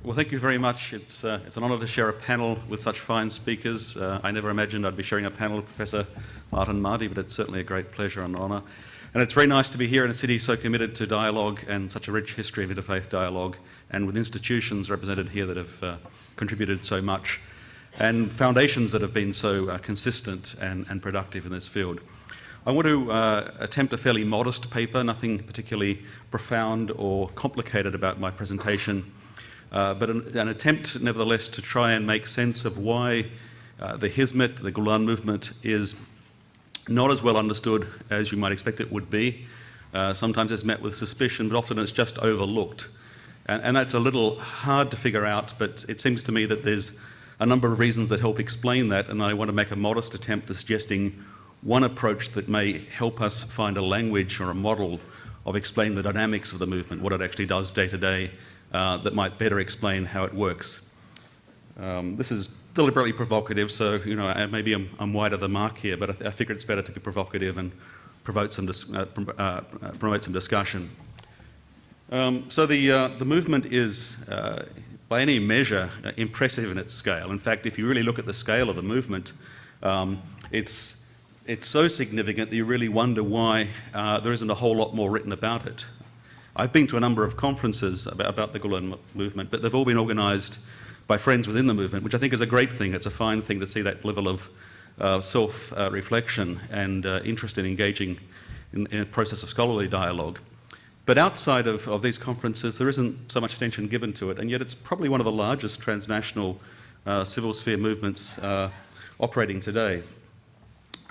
Well, thank you very much. It's an honour to share a panel with such fine speakers. I never imagined I'd be sharing a panel with Professor Barton, but it's certainly a great pleasure and honour. And it's very nice to be here in a city so committed to dialogue and such a rich history of interfaith dialogue, and with institutions represented here that have contributed so much, and foundations that have been so consistent and productive in this field. I want to attempt a fairly modest paper, nothing particularly profound or complicated about my presentation, but an attempt nevertheless to try and make sense of why the Hizmet, the Gulen movement, is not as well understood as you might expect it would be. Sometimes it's met with suspicion, but often it's just overlooked. And that's a little hard to figure out, but it seems to me that there's a number of reasons that help explain that, and I want to make a modest attempt at suggesting one approach that may help us find a language or a model of explaining the dynamics of the movement, what it actually does day to day, that might better explain how it works. This is deliberately provocative, so maybe I'm wide of the mark here, but I figure it's better to be provocative and promote some discussion. So the movement is, by any measure, impressive in its scale. In fact, if you really look at the scale of the movement, it's so significant that you really wonder why there isn't a whole lot more written about it. I've been to a number of conferences about the Gulen movement, but they've all been organised by friends within the movement, which I think is a great thing. It's a fine thing to see that level of self-reflection and interest in engaging in a process of scholarly dialogue. But outside of these conferences, there isn't so much attention given to it, and yet it's probably one of the largest transnational civil sphere movements operating today.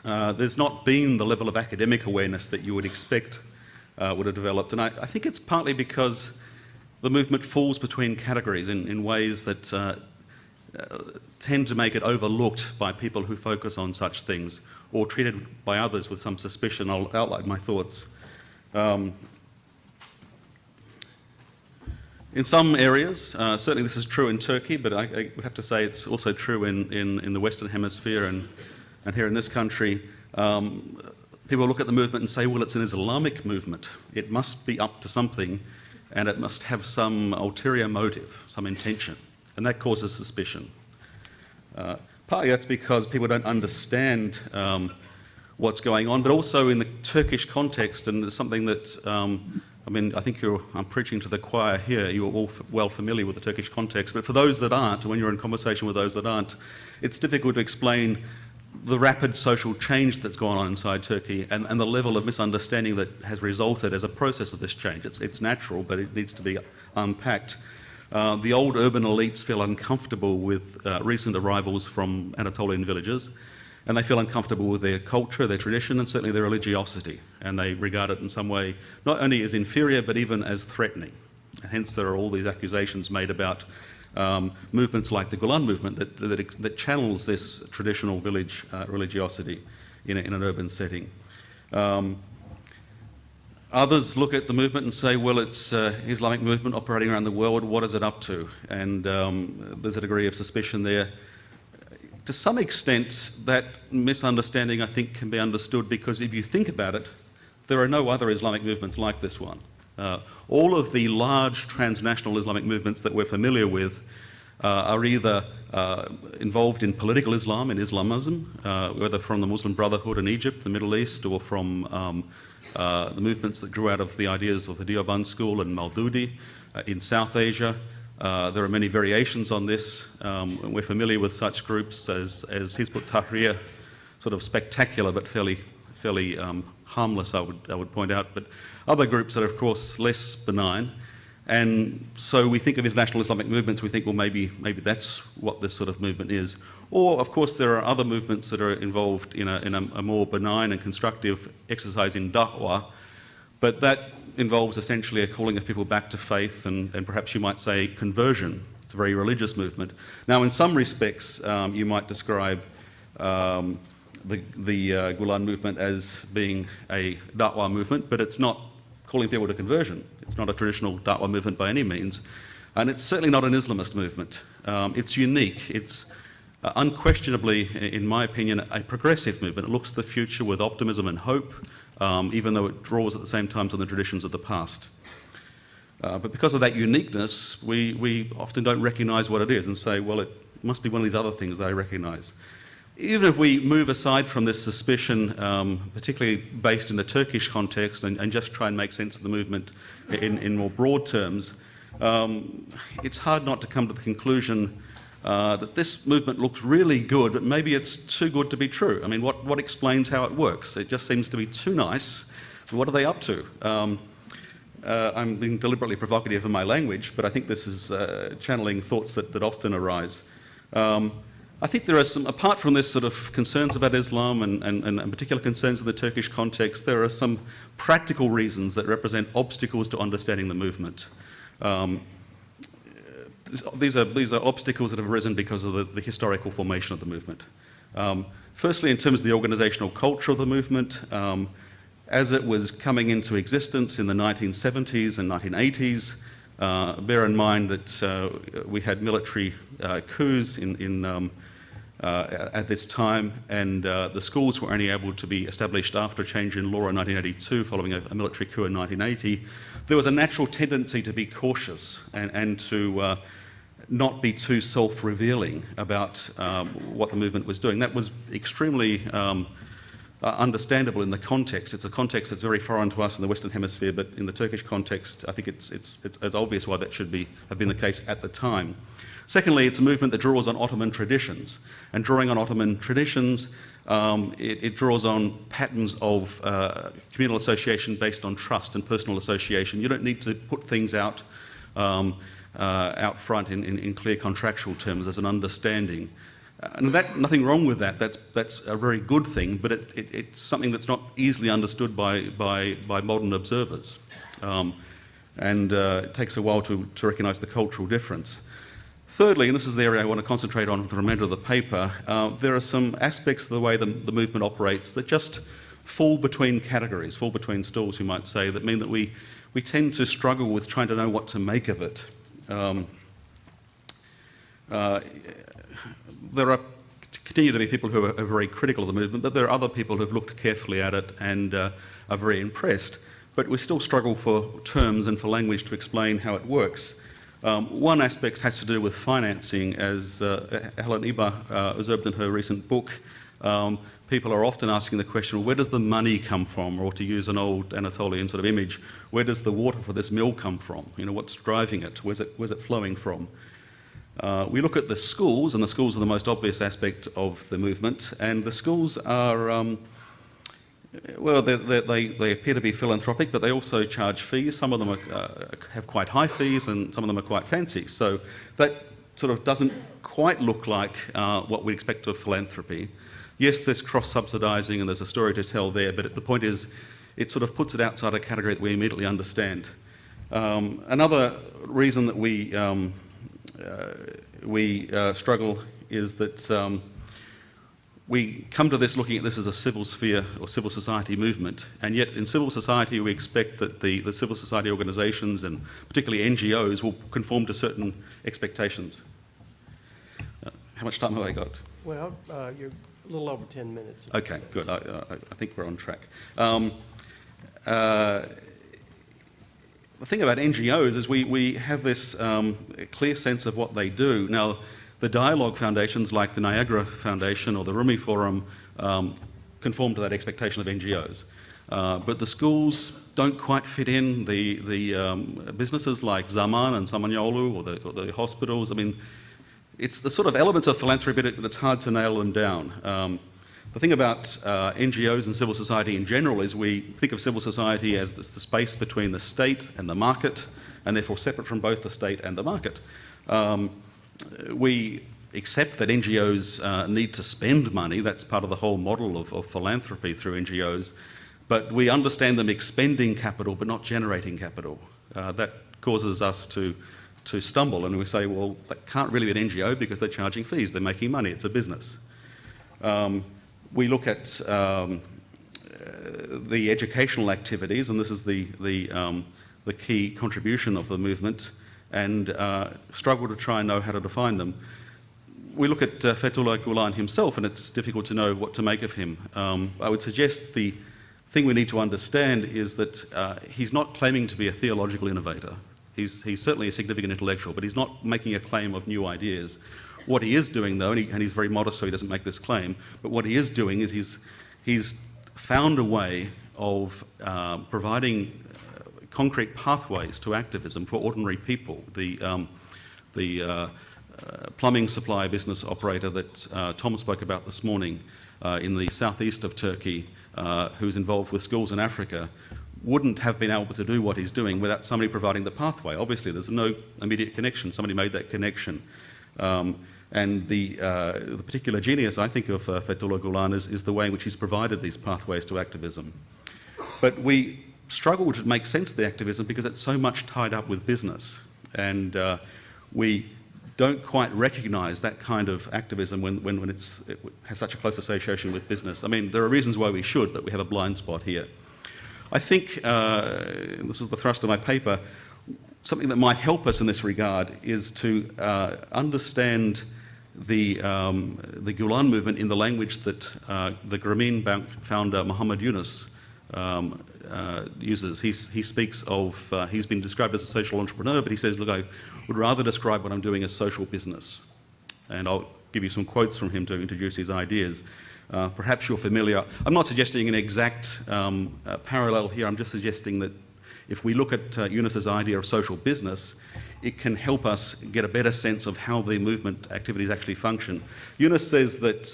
There's not been the level of academic awareness that you would expect would have developed, and I think it's partly because the movement falls between categories in ways that tend to make it overlooked by people who focus on such things, or treated by others with some suspicion. I'll outline my thoughts. In some areas, certainly this is true in Turkey, but I would have to say it's also true in the Western Hemisphere and here in this country. People look at the movement and say, well, it's an Islamic movement. It must be up to something, and it must have some ulterior motive, some intention, and that causes suspicion. Partly that's because people don't understand what's going on, but also in the Turkish context, and it's something that I think I'm preaching to the choir here. You're all well familiar with the Turkish context, but for those that aren't, when you're in conversation with those that aren't, it's difficult to explain the rapid social change that's gone on inside Turkey and the level of misunderstanding that has resulted as a process of this change. It's natural, but it needs to be unpacked. The old urban elites feel uncomfortable with recent arrivals from Anatolian villages, and they feel uncomfortable with their culture, their tradition, and certainly their religiosity, and they regard it in some way not only as inferior but even as threatening. And hence there are all these accusations made about movements like the Gulen movement that channels this traditional village religiosity in an urban setting. Others look at the movement and say, well, it's an Islamic movement operating around the world, what is it up to? And there's a degree of suspicion there. To some extent, that misunderstanding, I think, can be understood because if you think about it, there are no other Islamic movements like this one. All of the large transnational Islamic movements that we're familiar with are either involved in political Islam, in Islamism, whether from the Muslim Brotherhood in Egypt, the Middle East, or from the movements that grew out of the ideas of the Deoband school and Maududi in South Asia. There are many variations on this. We're familiar with such groups as Hizb ut-Tahrir, sort of spectacular but fairly harmless, I would point out, but other groups that are, of course, less benign. And so we think of international Islamic movements, we think, well, maybe that's what this sort of movement is. Or, of course, there are other movements that are involved in a more benign and constructive exercise in da'wah, but that involves essentially a calling of people back to faith and perhaps you might say conversion. It's a very religious movement. Now, in some respects, you might describe the Gulen movement as being a da'wah movement, but it's not calling people to conversion. It's not a traditional da'wah movement by any means, and it's certainly not an Islamist movement. It's unique. It's unquestionably, in my opinion, a progressive movement. It looks to the future with optimism and hope, even though it draws at the same time on the traditions of the past. But because of that uniqueness, we often don't recognise what it is and say, well, it must be one of these other things that I recognise. Even if we move aside from this suspicion, particularly based in the Turkish context, and just try and make sense of the movement in more broad terms, it's hard not to come to the conclusion that this movement looks really good, but maybe it's too good to be true. I mean, what explains how it works? It just seems to be too nice. So what are they up to? I'm being deliberately provocative in my language, but I think this is channeling thoughts that often arise. I think there are some, apart from this sort of concerns about Islam and particular concerns in the Turkish context, there are some practical reasons that represent obstacles to understanding the movement. These are obstacles that have arisen because of the historical formation of the movement. Firstly, in terms of the organisational culture of the movement, as it was coming into existence in the 1970s and 1980s, bear in mind that we had military coups at this time, and the schools were only able to be established after a change in law in 1982 following a military coup in 1980. There was a natural tendency to be cautious and to not be too self-revealing about what the movement was doing. That was extremely understandable in the context. It's a context that's very foreign to us in the Western Hemisphere, but in the Turkish context, I think it's obvious why that should have been the case at the time. Secondly, it's a movement that draws on Ottoman traditions, and drawing on Ottoman traditions, it draws on patterns of communal association based on trust and personal association. You don't need to put things out front in clear contractual terms as an understanding. And nothing wrong with that. That's a very good thing, but it's something that's not easily understood by modern observers. And it takes a while to recognise the cultural difference. Thirdly, and this is the area I want to concentrate on for the remainder of the paper, there are some aspects of the way the movement operates that just fall between categories, fall between stools, you might say, that mean that we tend to struggle with trying to know what to make of it. There continue to be people who are very critical of the movement, but there are other people who have looked carefully at it and are very impressed. But we still struggle for terms and for language to explain how it works. One aspect has to do with financing. As Helen Iba observed in her recent book, people are often asking the question, where does the money come from? Or to use an old Anatolian sort of image, where does the water for this mill come from? You know, what's driving it? Where's it flowing from? We look at the schools, and the schools are the most obvious aspect of the movement, and the schools are, well, they appear to be philanthropic, but they also charge fees. Some of them have quite high fees, and some of them are quite fancy. So that sort of doesn't quite look like what we'd expect of philanthropy. Yes, there's cross-subsidising and there's a story to tell there, but the point is it sort of puts it outside a category that we immediately understand. Another reason that we struggle is that we come to this looking at this as a civil sphere or civil society movement, and yet in civil society we expect that the civil society organisations and particularly NGOs will conform to certain expectations. How much time have I got? Well, you're a little over 10 minutes. Okay, good. I think we're on track. The thing about NGOs is we have this clear sense of what they do. Now, the dialogue foundations like the Niagara Foundation or the Rumi Forum conform to that expectation of NGOs. But the schools don't quite fit in. The businesses like Zaman and Samanyolu or the hospitals, I mean, it's the sort of elements of philanthropy, but it's hard to nail them down. The thing about NGOs and civil society in general is we think of civil society as the space between the state and the market, and therefore separate from both the state and the market. We accept that NGOs need to spend money. That's part of the whole model of philanthropy through NGOs. But we understand them expending capital but not generating capital. That causes us to stumble, and we say, well, that can't really be an NGO because they're charging fees. They're making money. It's a business. We look at the educational activities, and this is the key contribution of the movement, and struggle to try and know how to define them. We look at Fethullah Gulen himself, and it's difficult to know what to make of him. I would suggest the thing we need to understand is that he's not claiming to be a theological innovator. He's certainly a significant intellectual, but he's not making a claim of new ideas. What he is doing, though, and he's very modest, so he doesn't make this claim, but what he is doing is he's found a way of providing concrete pathways to activism for ordinary people. The plumbing supply business operator that Tom spoke about this morning in the southeast of Turkey, who's involved with schools in Africa, wouldn't have been able to do what he's doing without somebody providing the pathway. Obviously, there's no immediate connection. Somebody made that connection. And the particular genius, I think, of Fethullah Gulen is the way in which he's provided these pathways to activism. But we struggle to make sense of the activism because it's so much tied up with business. And we don't quite recognise that kind of activism when it has such a close association with business. I mean, there are reasons why we should, but we have a blind spot here. I think, and this is the thrust of my paper, something that might help us in this regard is to understand the Gulen movement in the language that the Grameen Bank founder Muhammad Yunus uses. He speaks of, he's been described as a social entrepreneur, but he says, look, I would rather describe what I'm doing as social business. And I'll give you some quotes from him to introduce his ideas. Perhaps you're familiar. I'm not suggesting an exact parallel here. I'm just suggesting that if we look at Yunus's idea of social business, it can help us get a better sense of how the movement activities actually function. Yunus says that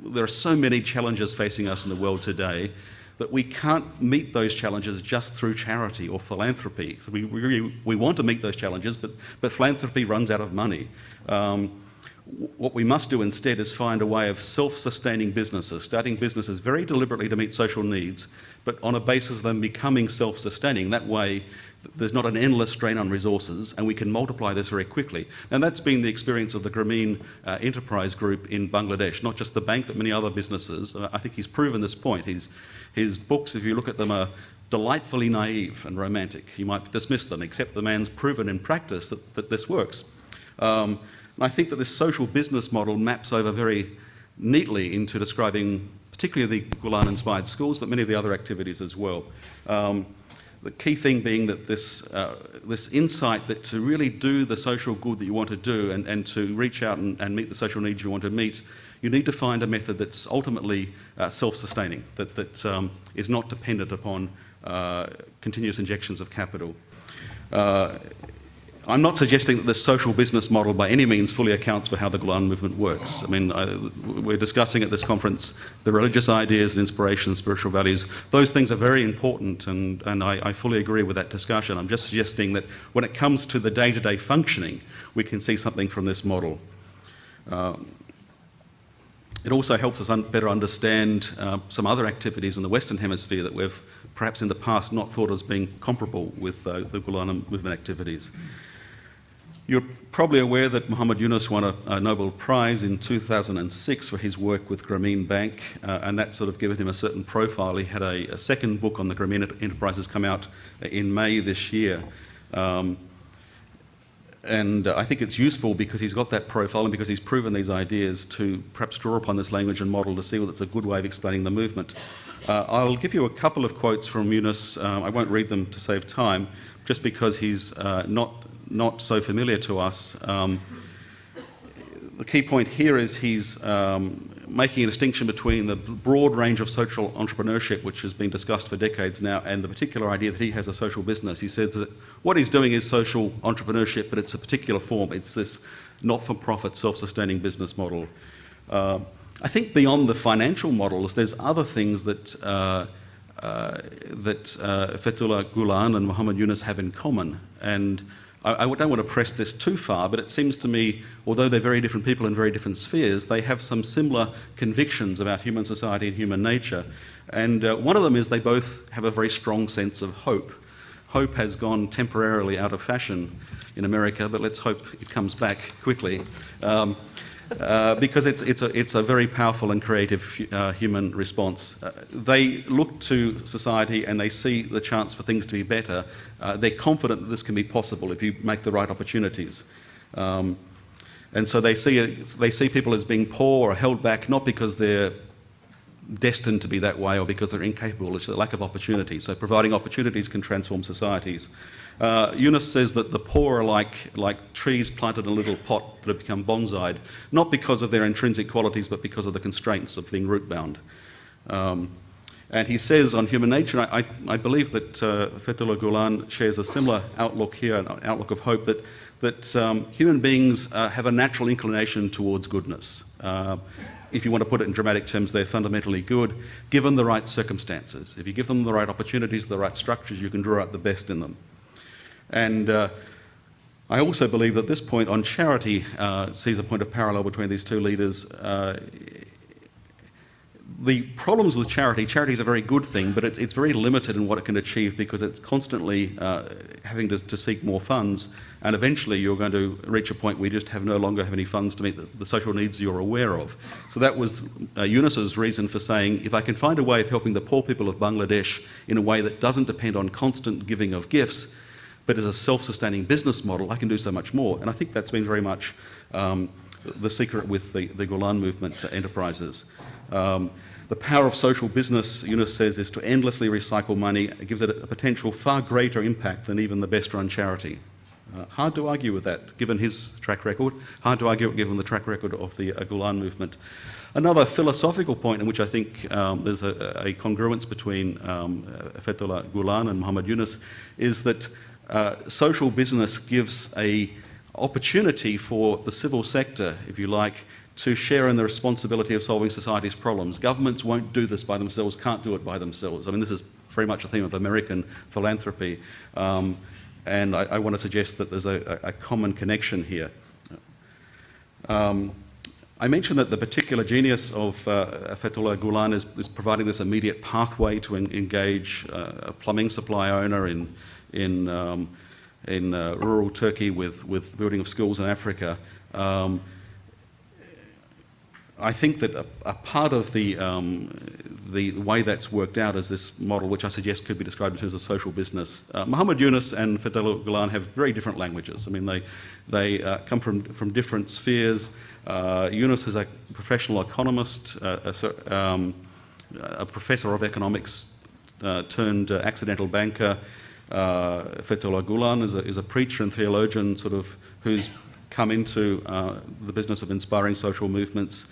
there are so many challenges facing us in the world today that we can't meet those challenges just through charity or philanthropy. So we want to meet those challenges, but philanthropy runs out of money. What we must do instead is find a way of self-sustaining businesses, starting businesses very deliberately to meet social needs, but on a basis of them becoming self-sustaining. That way, there's not an endless drain on resources, and we can multiply this very quickly. And that's been the experience of the Grameen Enterprise Group in Bangladesh, not just the bank, but many other businesses. I think he's proven this point. His books, if you look at them, are delightfully naive and romantic. You might dismiss them, except the man's proven in practice that this works. And I think that this social business model maps over very neatly into describing particularly the Gulen-inspired schools, but many of the other activities as well. The key thing being that this insight that to really do the social good that you want to do and to reach out and meet the social needs you want to meet, you need to find a method that's ultimately self-sustaining, that is not dependent upon continuous injections of capital. I'm not suggesting that the social business model by any means fully accounts for how the Gulen movement works. I mean, we're discussing at this conference the religious ideas and inspiration, spiritual values. Those things are very important, and I fully agree with that discussion. I'm just suggesting that when it comes to the day-to-day functioning, we can see something from this model. It also helps us better understand some other activities in the Western Hemisphere that we've perhaps in the past not thought as being comparable with the Gulen movement activities. You're probably aware that Muhammad Yunus won a Nobel Prize in 2006 for his work with Grameen Bank, and that sort of given him a certain profile. He had a second book on the Grameen enterprises come out in May this year. And I think it's useful because he's got that profile and because he's proven these ideas to perhaps draw upon this language and model to see whether it's a good way of explaining the movement. I'll give you a couple of quotes from Yunus. I won't read them to save time, just because he's not so familiar to us. The key point here is he's making a distinction between the broad range of social entrepreneurship, which has been discussed for decades now, and the particular idea that he has a social business. He says that what he's doing is social entrepreneurship, but it's a particular form. It's this not-for-profit, self-sustaining business model. I think beyond the financial models, there's other things that Fethullah Gulen and Muhammad Yunus have in common. And I don't want to press this too far, but it seems to me, although they're very different people in very different spheres, they have some similar convictions about human society and human nature. And one of them is they both have a very strong sense of hope. Hope has gone temporarily out of fashion in America, but let's hope it comes back quickly. Because it's a very powerful and creative human response. They look to society and they see the chance for things to be better. They're confident that this can be possible if you make the right opportunities. And so they see people as being poor or held back, not because they're destined to be that way or because they're incapable. It's a lack of opportunity. So providing opportunities can transform societies. Yunus says that the poor are like trees planted in a little pot that have become bonsai'd, not because of their intrinsic qualities, but because of the constraints of being root-bound. And he says on human nature, I believe that Fethullah Gulen shares a similar outlook here, an outlook of hope, that human beings have a natural inclination towards goodness. If you want to put it in dramatic terms, they're fundamentally good, given the right circumstances. If you give them the right opportunities, the right structures, you can draw out the best in them. And I also believe that this point on charity sees a point of parallel between these two leaders. The problems with charity is a very good thing, but it's very limited in what it can achieve because it's constantly having to seek more funds, and eventually you're going to reach a point where you just no longer have any funds to meet the social needs you're aware of. So that was Yunus's reason for saying, if I can find a way of helping the poor people of Bangladesh in a way that doesn't depend on constant giving of gifts, but as a self-sustaining business model, I can do so much more. And I think that's been very much the secret with the Gulen movement enterprises. The power of social business, Yunus says, is to endlessly recycle money. It gives it a potential far greater impact than even the best-run charity. Hard to argue with that, given his track record. Hard to argue given the track record of the Gulen movement. Another philosophical point in which I think there's a congruence between Fethullah Gulen and Muhammad Yunus is that social business gives an opportunity for the civil sector, if you like, to share in the responsibility of solving society's problems. Governments won't do this by themselves, can't do it by themselves. I mean, this is very much a theme of American philanthropy, and I want to suggest that there's a common connection here. I mentioned that the particular genius of Fethullah Gulen is providing this immediate pathway to engage a plumbing supply owner in rural Turkey with building of schools in Africa. I think that a part of the way that's worked out is this model, which I suggest could be described in terms of social business. Muhammad Yunus and Fethullah Gulen have very different languages. I mean, they come from different spheres. Yunus is a professional economist, a professor of economics turned accidental banker. Fethullah Gulen is a preacher and theologian, sort of, who's come into the business of inspiring social movements.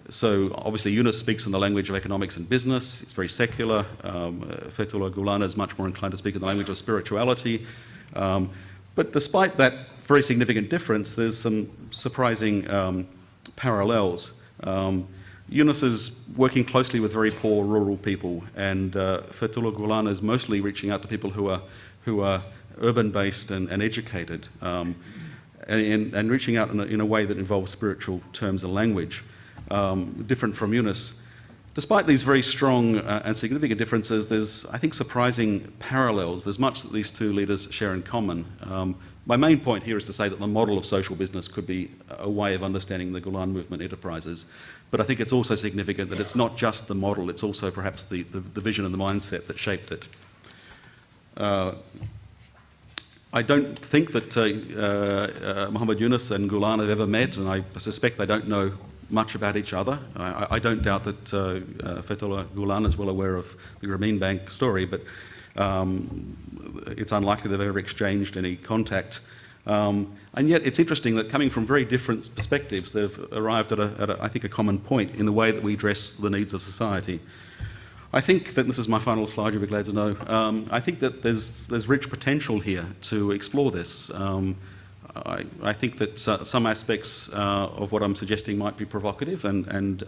So obviously Yunus speaks in the language of economics and business. It's very secular. Fethullah Gulen is much more inclined to speak in the language of spirituality. But despite that very significant difference, there's some surprising parallels. Yunus is working closely with very poor rural people, and Fethullah Gulen is mostly reaching out to people who are urban-based and educated. And reaching out in a way that involves spiritual terms and language, different from Yunus. Despite these very strong and significant differences, there's, I think, surprising parallels. There's much that these two leaders share in common. My main point here is to say that the model of social business could be a way of understanding the Gulen movement enterprises, but I think it's also significant that it's not just the model, it's also perhaps the vision and the mindset that shaped it. I don't think that Muhammad Yunus and Gulen have ever met, and I suspect they don't know much about each other. I don't doubt that Fethullah Gulen is well aware of the Grameen Bank story, but it's unlikely they've ever exchanged any contact. And yet it's interesting that coming from very different perspectives, they've arrived at I think, a common point in the way that we address the needs of society. I think that, this is my final slide, you'll be glad to know, I think that there's rich potential here to explore this. I think that some aspects of what I'm suggesting might be provocative, and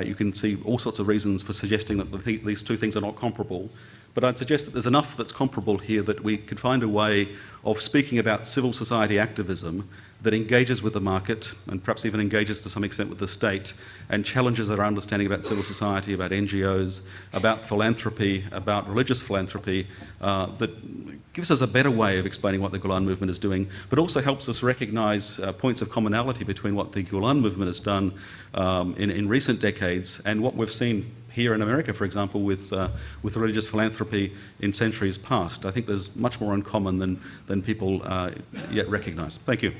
you can see all sorts of reasons for suggesting that these two things are not comparable. But I'd suggest that there's enough that's comparable here that we could find a way of speaking about civil society activism that engages with the market and perhaps even engages to some extent with the state and challenges our understanding about civil society, about NGOs, about philanthropy, about religious philanthropy, that gives us a better way of explaining what the Gulen movement is doing, but also helps us recognise points of commonality between what the Gulen movement has done in recent decades and what we've seen here in America, for example, with religious philanthropy in centuries past. I think there's much more in common than people yet recognise. Thank you.